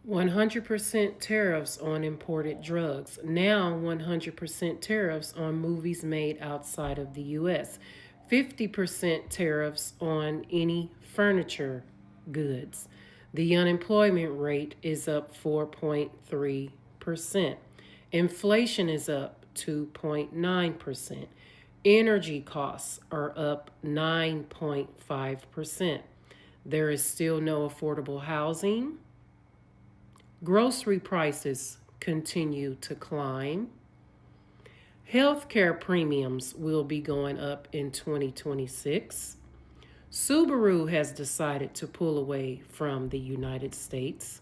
100% tariffs on imported drugs. Now 100% tariffs on movies made outside of the US. 50% tariffs on any furniture goods. The unemployment rate is up 4.3%. Inflation is up 2.9%. Energy costs are up 9.5%. There is still no affordable housing. Grocery prices continue to climb. Healthcare premiums will be going up in 2026. Subaru has decided to pull away from the United States.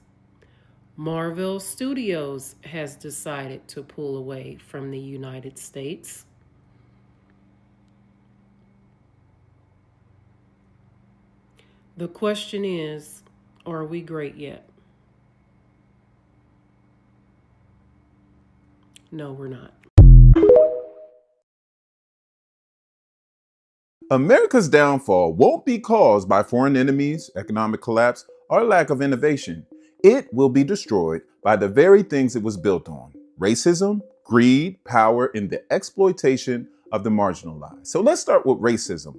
Marvel Studios has decided to pull away from the United States. The question is, are we great yet? No, we're not. America's downfall won't be caused by foreign enemies, economic collapse, or lack of innovation. It will be destroyed by the very things it was built on: racism, greed, power, and the exploitation of the marginalized. So let's start with racism.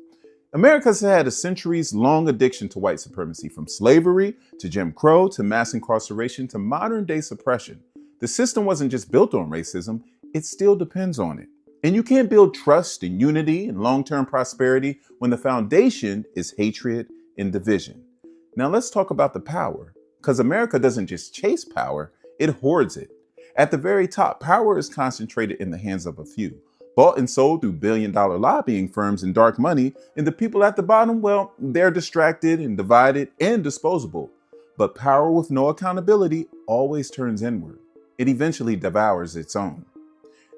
America's had a centuries long addiction to white supremacy, from slavery to Jim Crow to mass incarceration to modern day suppression. The system wasn't just built on racism, it still depends on it. And you can't build trust and unity and long term prosperity when the foundation is hatred and division. Now let's talk about the power, because America doesn't just chase power, it hoards it. At the very top, power is concentrated in the hands of a few, bought and sold through billion-dollar lobbying firms and dark money, and the people at the bottom, well, they're distracted and divided and disposable. But power with no accountability always turns inward. It eventually devours its own.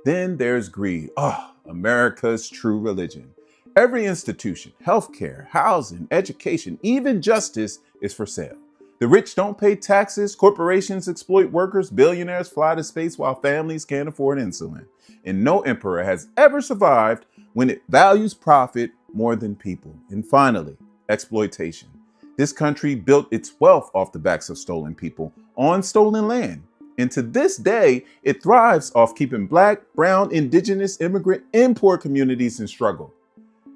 Then there's greed. Oh, America's true religion. Every institution, healthcare, housing, education, even justice is for sale. The rich don't pay taxes, corporations exploit workers, billionaires fly to space while families can't afford insulin. And no emperor has ever survived when it values profit more than people. And finally, exploitation. This country built its wealth off the backs of stolen people on stolen land. And to this day, it thrives off keeping Black, brown, indigenous, immigrant, and poor communities in struggle.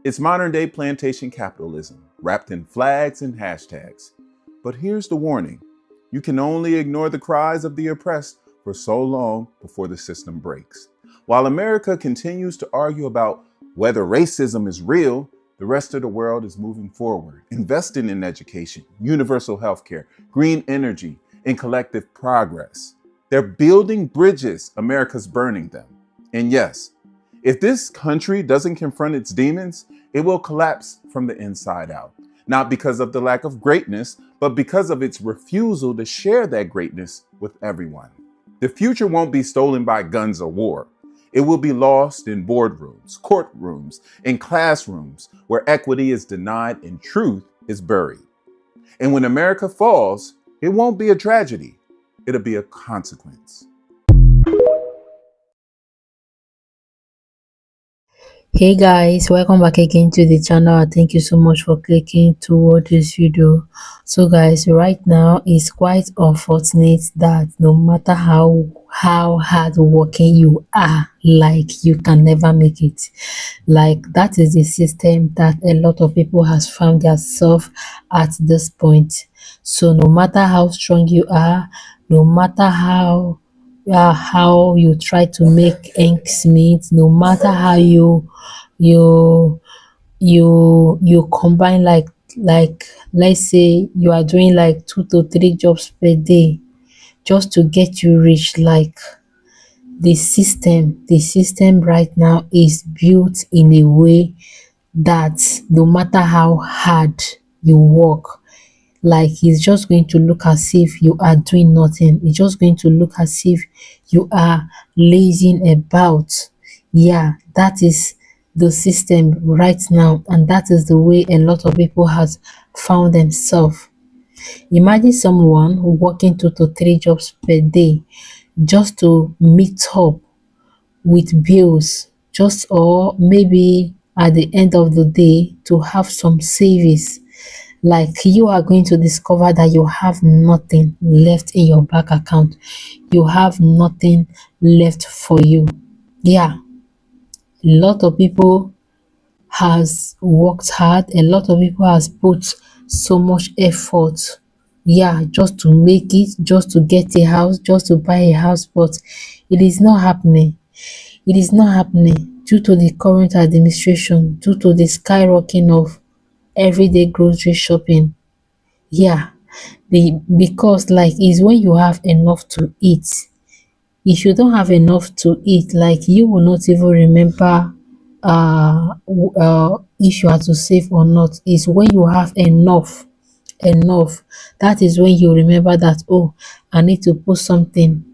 It's modern day plantation capitalism, wrapped in flags and hashtags. But here's the warning: you can only ignore the cries of the oppressed for so long before the system breaks. While America continues to argue about whether racism is real, the rest of the world is moving forward, investing in education, universal healthcare, green energy, and collective progress. They're building bridges, America's burning them. And yes, if this country doesn't confront its demons, it will collapse from the inside out. Not because of the lack of greatness, but because of its refusal to share that greatness with everyone. The future won't be stolen by guns or war. It will be lost in boardrooms, courtrooms, and classrooms where equity is denied and truth is buried. And when America falls, it won't be a tragedy. It'll be a consequence. Hey guys, welcome back again to the channel. Thank you so much for clicking to watch this video. So guys, right now it's quite unfortunate that no matter how hard working you are, like, you can never make it. Like, that is the system that a lot of people has found themselves at this point. So no matter how strong you are, no matter how you try to make ends meet, no matter how you you combine, like let's say you are doing like 2 to 3 jobs per day just to get you rich. Like, the system right now is built in a way that no matter how hard you work, like, it's just going to look as if you are doing nothing. It's just going to look as if you are lazing about. Yeah, that is the system right now, and that is the way a lot of people has found themselves. Imagine someone working 2 to 3 jobs per day just to meet up with bills, just, or maybe at the end of the day to have some savings. Like you are going to discover that you have nothing left in your bank account. You have nothing left for you. Yeah, a lot of people has worked hard. A lot of people has put so much effort. Yeah, just to make it, just to get a house, just to buy a house, but it is not happening. It is not happening due to the current administration, due to the skyrocketing of everyday grocery shopping. Yeah, because like is when you have enough to eat. If you don't have enough to eat, like you will not even remember if you are to save or not. Is when you have enough, that is when you remember that, oh, I need to put something.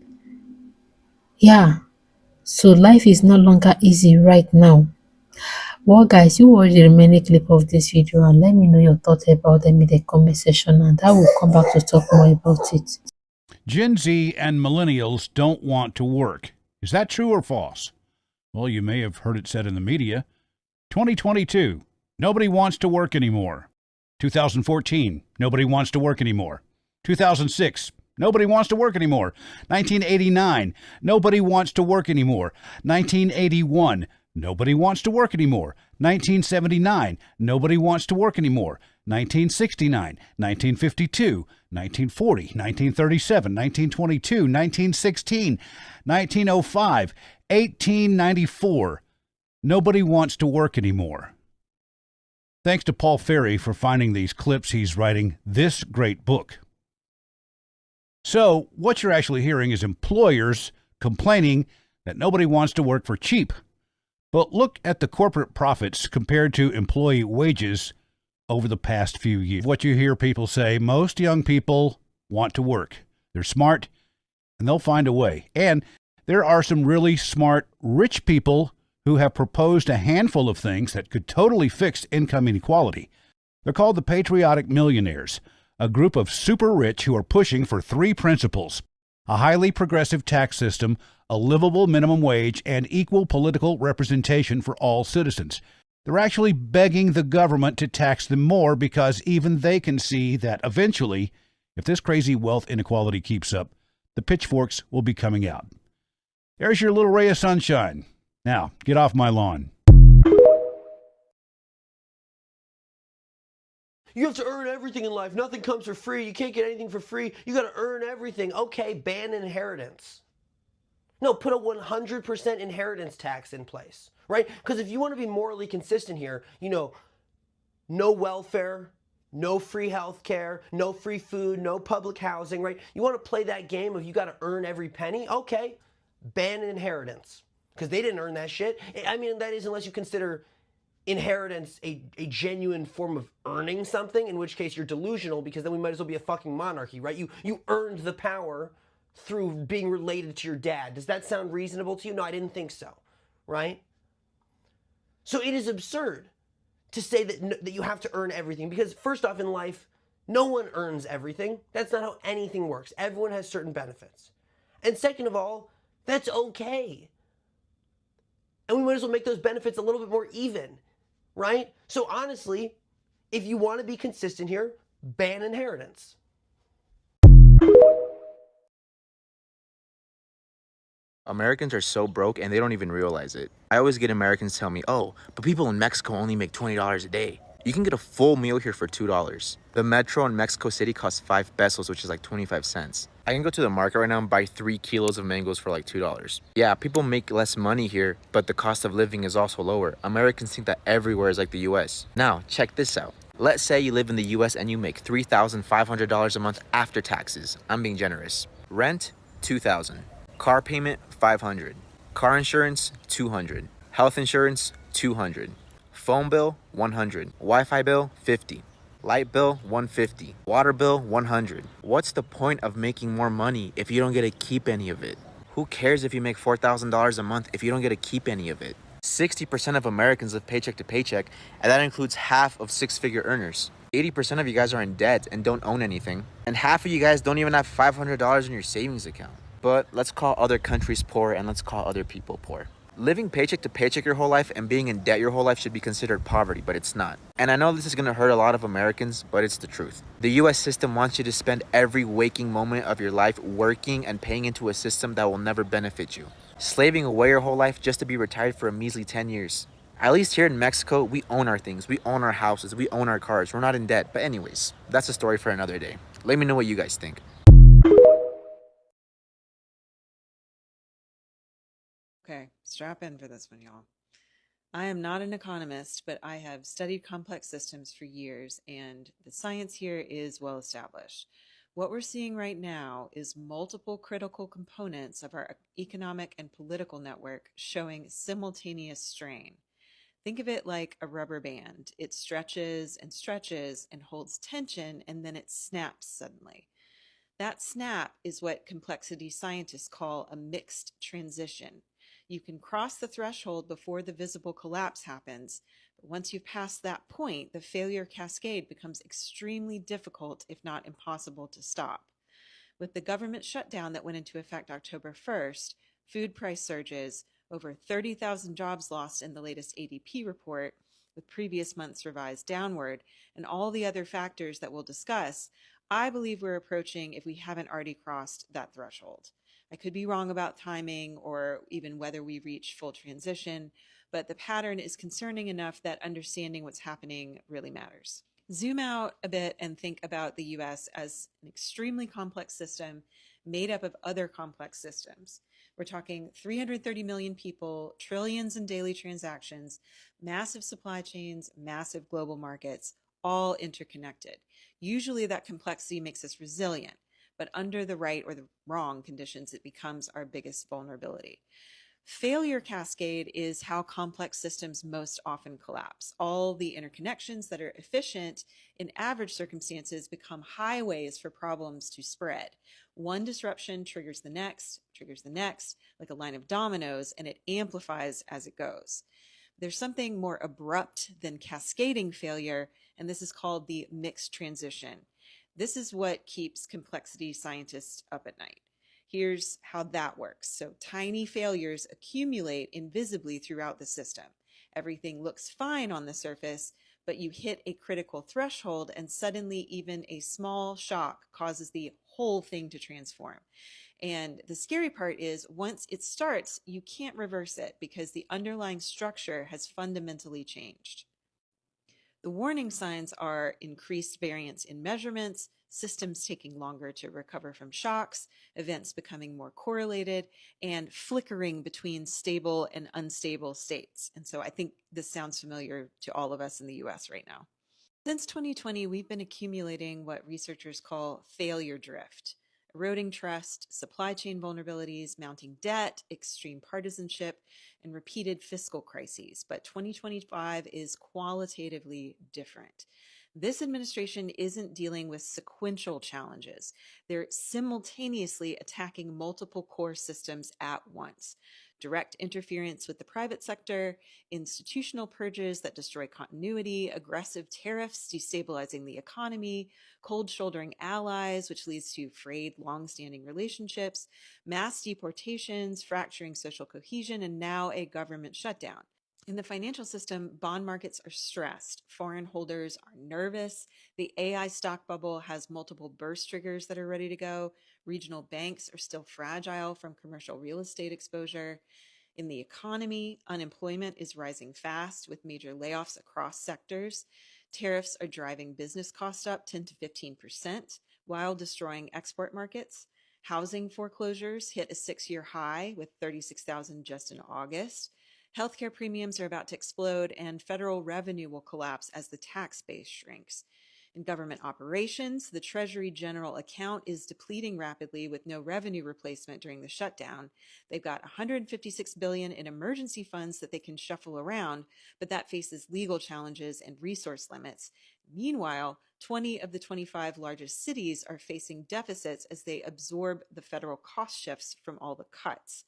Yeah, so life is no longer easy right now. Well guys, you watch the remaining clip of this video and let me know your thoughts about them in the comment section, and I will come back to talk more about it. Gen Z and millennials don't want to work. Is that true or false? Well, you may have heard it said in the media. 2022, nobody wants to work anymore. 2014, nobody wants to work anymore. 2006, nobody wants to work anymore. 1989, nobody wants to work anymore. 1981, nobody wants to work anymore. 1979, nobody wants to work anymore. 1969, 1952, 1940, 1937, 1922, 1916, 1905, 1894. Nobody wants to work anymore. Thanks to Paul Ferry for finding these clips. He's writing this great book. So, what you're actually hearing is employers complaining that nobody wants to work for cheap. But look at the corporate profits compared to employee wages over the past few years. What you hear people say, most young people want to work. They're smart, and they'll find a way. And there are some really smart, rich people who have proposed a handful of things that could totally fix income inequality. They're called the Patriotic Millionaires, a group of super rich who are pushing for three principles: a highly progressive tax system, a livable minimum wage, and equal political representation for all citizens. They're actually begging the government to tax them more because even they can see that eventually, if this crazy wealth inequality keeps up, the pitchforks will be coming out. There's your little ray of sunshine. Now, get off my lawn. You have to earn everything in life. Nothing comes for free. You can't get anything for free. You got to earn everything. Okay, ban inheritance. No, put a 100% inheritance tax in place, right? Because if you want to be morally consistent here, no welfare, no free health care, no free food, no public housing, right? You want to play that game of you got to earn every penny? Okay, ban inheritance. Because they didn't earn that shit. I mean, that is unless you consider inheritance a genuine form of earning something, in which case you're delusional, because then we might as well be a fucking monarchy, right? You earned the power through being related to your dad. Does that sound reasonable to you? No, I didn't think so, right? So it is absurd to say that you have to earn everything, because first off, in life, no one earns everything. That's not how anything works. Everyone has certain benefits. And second of all, that's okay. And we might as well make those benefits a little bit more even, right? So honestly, if you want to be consistent here, ban inheritance. Americans are so broke and they don't even realize it. I always get Americans tell me, oh, but people in Mexico only make $20 a day. You can get a full meal here for $2. The metro in Mexico City costs 5 pesos, which is like 25 cents. I can go to the market right now and buy 3 kilos of mangoes for like $2. Yeah, people make less money here, but the cost of living is also lower. Americans think that everywhere is like the US. Now, check this out. Let's say you live in the US and you make $3,500 a month after taxes. I'm being generous. Rent, $2,000. Car payment, $500. Car insurance, $200. Health insurance, $200. Phone bill, $100. Wi-Fi bill, $50. Light bill, $150. Water bill, $100. What's the point of making more money if you don't get to keep any of it? Who cares if you make $4,000 a month if you don't get to keep any of it? 60% of Americans live paycheck to paycheck, and that includes half of six-figure earners. 80% of you guys are in debt and don't own anything, and half of you guys don't even have $500 in your savings account. But let's call other countries poor and let's call other people poor. Living paycheck to paycheck your whole life and being in debt your whole life should be considered poverty, but it's not. And I know this is going to hurt a lot of Americans, but it's the truth. The US system wants you to spend every waking moment of your life working and paying into a system that will never benefit you. Slaving away your whole life just to be retired for a measly 10 years. At least here in Mexico, we own our things, we own our houses, we own our cars, we're not in debt. But anyways, that's a story for another day. Let me know what you guys think. Okay, strap in for this one, y'all. I am not an economist, but I have studied complex systems for years, and the science here is well established. What we're seeing right now is multiple critical components of our economic and political network showing simultaneous strain. Think of it like a rubber band. It stretches and holds tension, and then it snaps suddenly. That snap is what complexity scientists call a mixed transition. You can cross the threshold before the visible collapse happens, but once you've passed that point, the failure cascade becomes extremely difficult, if not impossible, to stop. With the government shutdown that went into effect October 1st, food price surges, over 30,000 jobs lost in the latest ADP report, with previous months revised downward, and all the other factors that we'll discuss, I believe we're approaching, if we haven't already crossed, that threshold. I could be wrong about timing or even whether we reach full transition, but the pattern is concerning enough that understanding what's happening really matters. Zoom out a bit and think about the US as an extremely complex system made up of other complex systems. We're talking 330 million people, trillions in daily transactions, massive supply chains, massive global markets, all interconnected. Usually that complexity makes us resilient, but under the right or the wrong conditions, it becomes our biggest vulnerability. Failure cascade is how complex systems most often collapse. All the interconnections that are efficient in average circumstances become highways for problems to spread. One disruption triggers the next, like a line of dominoes, and it amplifies as it goes. There's something more abrupt than cascading failure, and this is called the mixed transition. This is what keeps complexity scientists up at night. Here's how that works. So tiny failures accumulate invisibly throughout the system. Everything looks fine on the surface, but you hit a critical threshold and suddenly even a small shock causes the whole thing to transform. And the scary part is once it starts, you can't reverse it because the underlying structure has fundamentally changed. The warning signs are increased variance in measurements, systems taking longer to recover from shocks, events becoming more correlated, and flickering between stable and unstable states. And so I think this sounds familiar to all of us in the US right now. Since 2020, we've been accumulating what researchers call failure drift. Eroding trust, supply chain vulnerabilities, mounting debt, extreme partisanship, and repeated fiscal crises. But 2025 is qualitatively different. This administration isn't dealing with sequential challenges. They're simultaneously attacking multiple core systems at once. Direct interference with the private sector, institutional purges that destroy continuity, aggressive tariffs destabilizing the economy, cold shouldering allies, which leads to frayed, long-standing relationships, mass deportations, fracturing social cohesion, and now a government shutdown. In the financial system, bond markets are stressed. Foreign holders are nervous. The AI stock bubble has multiple burst triggers that are ready to go. Regional banks are still fragile from commercial real estate exposure. In the economy, unemployment is rising fast with major layoffs across sectors. Tariffs are driving business costs up 10 to 15% while destroying export markets. Housing foreclosures hit a 6-year high with 36,000 just in August. Healthcare premiums are about to explode, and federal revenue will collapse as the tax base shrinks. In government operations, the Treasury General account is depleting rapidly with no revenue replacement during the shutdown. They've got $156 billion in emergency funds that they can shuffle around, but that faces legal challenges and resource limits. Meanwhile, 20 of the 25 largest cities are facing deficits as they absorb the federal cost shifts from all the cuts.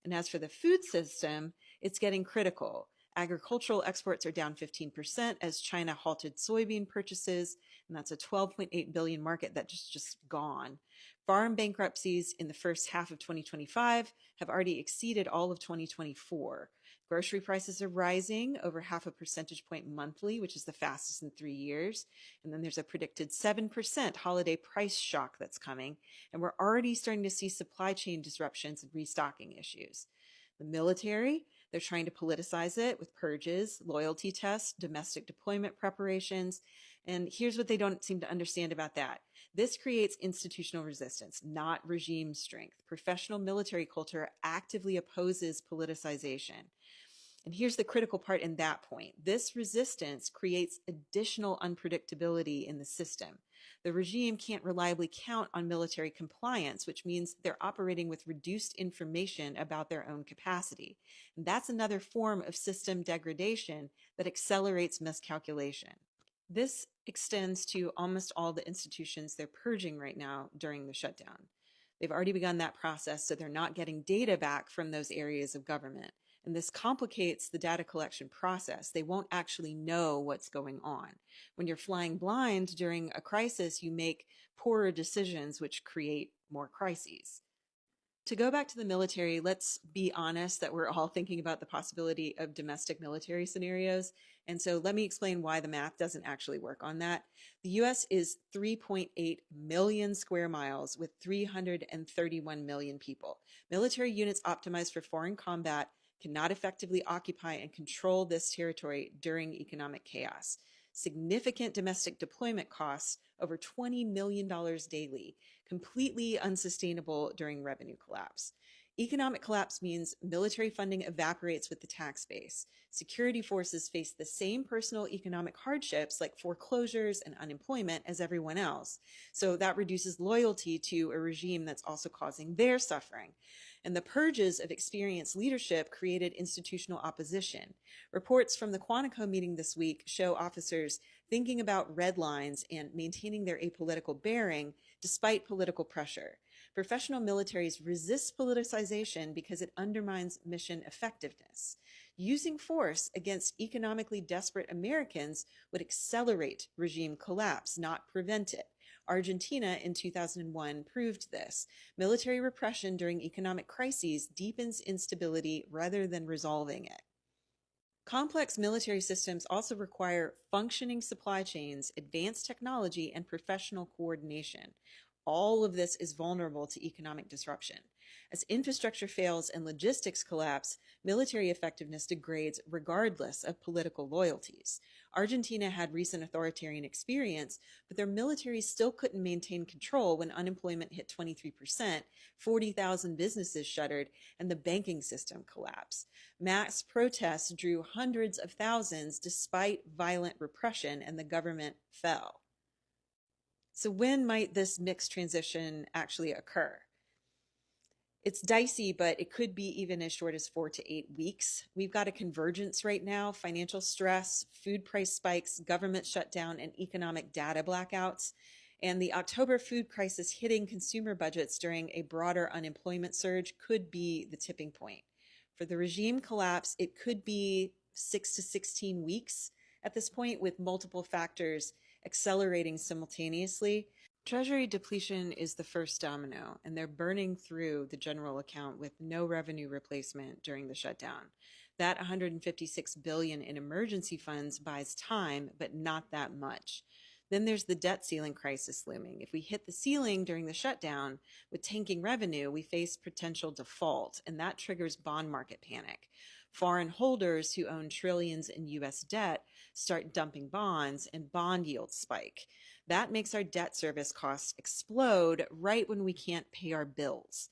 And as for the food system, it's getting critical. Agricultural exports are down 15% as China halted soybean purchases, and that's a $12.8 billion market that just gone. Farm bankruptcies in the first half of 2025 have already exceeded all of 2024. Grocery prices are rising over half a percentage point monthly, which is the fastest in 3 years. And then there's a predicted 7% holiday price shock that's coming. And we're already starting to see supply chain disruptions and restocking issues. The military, they're trying to politicize it with purges, loyalty tests, domestic deployment preparations. And here's what they don't seem to understand about that. This creates institutional resistance, not regime strength. Professional military culture actively opposes politicization. And here's the critical part in that point. This resistance creates additional unpredictability in the system. The regime can't reliably count on military compliance, which means they're operating with reduced information about their own capacity. And that's another form of system degradation that accelerates miscalculation. This extends to almost all the institutions they're purging right now during the shutdown. They've already begun that process, so they're not getting data back from those areas of government. And this complicates the data collection process. They won't actually know what's going on. When you're flying blind during a crisis, you make poorer decisions, which create more crises. To go back to the military, let's be honest that we're all thinking about the possibility of domestic military scenarios. And so let me explain why the math doesn't actually work on that. The US is 3.8 million square miles with 331 million people. Military units optimized for foreign combat cannot effectively occupy and control this territory during economic chaos. Significant domestic deployment costs, over $20 million daily, completely unsustainable during revenue collapse. Economic collapse means military funding evaporates with the tax base. Security forces face the same personal economic hardships like foreclosures and unemployment as everyone else. So that reduces loyalty to a regime that's also causing their suffering. And the purges of experienced leadership created institutional opposition. Reports from the Quantico meeting this week show officers thinking about red lines and maintaining their apolitical bearing despite political pressure. Professional militaries resist politicization because it undermines mission effectiveness. Using force against economically desperate Americans would accelerate regime collapse, not prevent it. Argentina in 2001 proved this. Military repression during economic crises deepens instability rather than resolving it. Complex military systems also require functioning supply chains, advanced technology, and professional coordination. All of this is vulnerable to economic disruption. As infrastructure fails and logistics collapse, military effectiveness degrades regardless of political loyalties. Argentina had recent authoritarian experience, but their military still couldn't maintain control when unemployment hit 23%, 40,000 businesses shuttered, and the banking system collapsed. Mass protests drew hundreds of thousands despite violent repression, and the government fell. So when might this mixed transition actually occur? It's dicey, but it could be even as short as 4 to 8 weeks. We've got a convergence right now: financial stress, food price spikes, government shutdown, and economic data blackouts. And the October food crisis hitting consumer budgets during a broader unemployment surge could be the tipping point. For the regime collapse, it could be 6 to 16 weeks at this point, with multiple factors accelerating simultaneously. Treasury depletion is the first domino, and they're burning through the general account with no revenue replacement during the shutdown. That $156 billion in emergency funds buys time, but not that much. Then there's the debt ceiling crisis looming. If we hit the ceiling during the shutdown with tanking revenue, we face potential default, and that triggers bond market panic. Foreign holders who own trillions in U.S. debt start dumping bonds, and bond yields spike. That makes our debt service costs explode right when we can't pay our bills.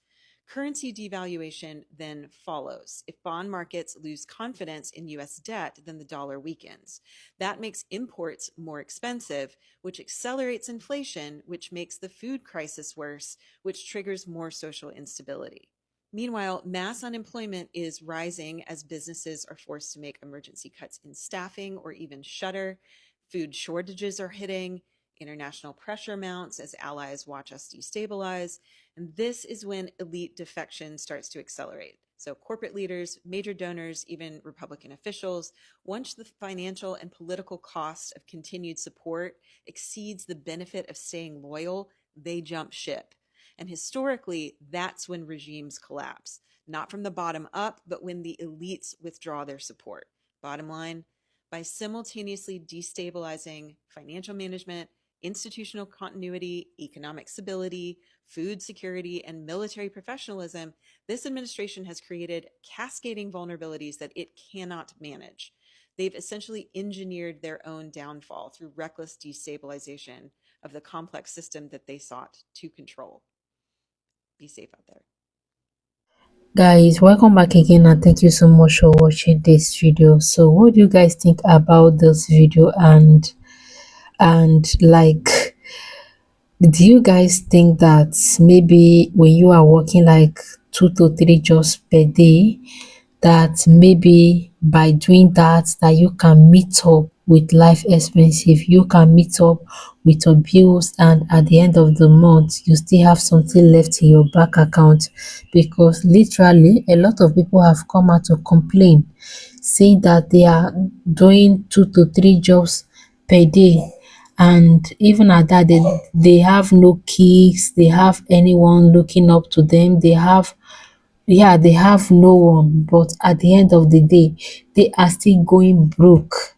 Currency devaluation then follows. If bond markets lose confidence in U.S. debt, then the dollar weakens. That makes imports more expensive, which accelerates inflation, which makes the food crisis worse, which triggers more social instability. Meanwhile, mass unemployment is rising as businesses are forced to make emergency cuts in staffing or even shutter. Food shortages are hitting. International pressure mounts as allies watch us destabilize. And this is when elite defection starts to accelerate. So corporate leaders, major donors, even Republican officials, once the financial and political cost of continued support exceeds the benefit of staying loyal, they jump ship. And historically, that's when regimes collapse, not from the bottom up, but when the elites withdraw their support. Bottom line, by simultaneously destabilizing financial management, institutional continuity, economic stability, food security, and military professionalism, this administration has created cascading vulnerabilities that it cannot manage. They've essentially engineered their own downfall through reckless destabilization of the complex system that they sought to control. Be safe out there. Guys, welcome back again and thank you so much for watching this video. So what do you guys think about this video, and like, do you guys think that maybe when you are working like 2 to 3 jobs per day, that maybe by doing that you can meet up with life expenses, you can meet up with your bills, and at the end of the month you still have something left in your bank account? Because literally a lot of people have come out to complain, saying that they are doing 2 to 3 jobs per day, and even at that they have no kids, they have anyone looking up to them, they have, yeah, they have no one, but at the end of the day they are still going broke,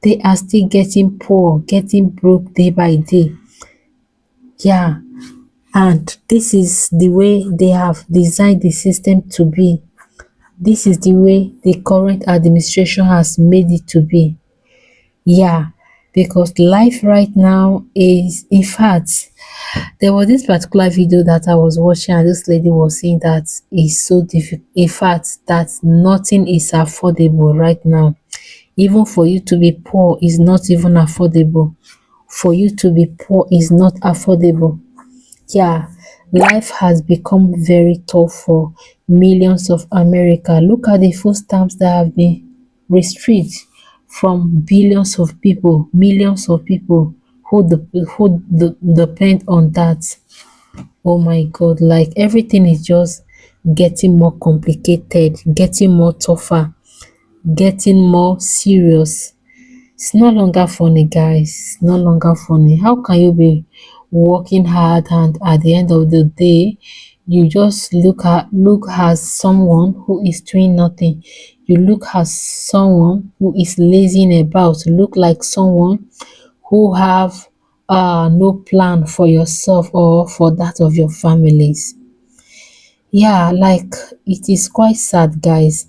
they are still getting poor, getting broke day by day. Yeah, and this is the way they have designed the system to be. This is the way the current administration has made it to be. Yeah, because life right now is, in fact, there was this particular video that I was watching, and this lady was saying that it's so difficult. In fact, that nothing is affordable right now. Even for you to be poor is not even affordable. For you to be poor is not affordable. Yeah, life has become very tough for millions of America. Look at the food stamps that have been restricted from billions of people, millions of people who depend on that. Oh my God, like everything is just getting more complicated, getting more tougher, getting more serious. It's no longer funny, guys. It's no longer funny. How can you be working hard and at the end of the day you just look as someone who is doing nothing? You look as someone who is lazing about, look like someone who have no plan for yourself or for that of your families. Yeah, like, it is quite sad, guys,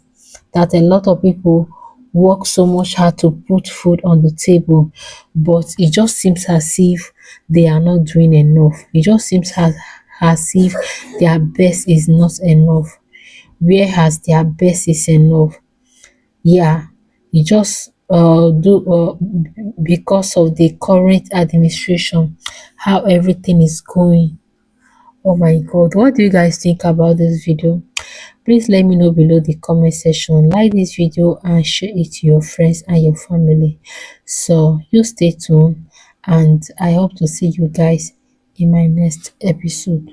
that a lot of people work so much hard to put food on the table, but it just seems as if they are not doing enough. It just seems as if their best is not enough, whereas their best is enough. Yeah, it just because of the current administration, how everything is going. Oh my God, what do you guys think about this video? Please let me know below the comment section. Like this video and share it to your friends and your family. So you stay tuned, and I hope to see you guys in my next episode.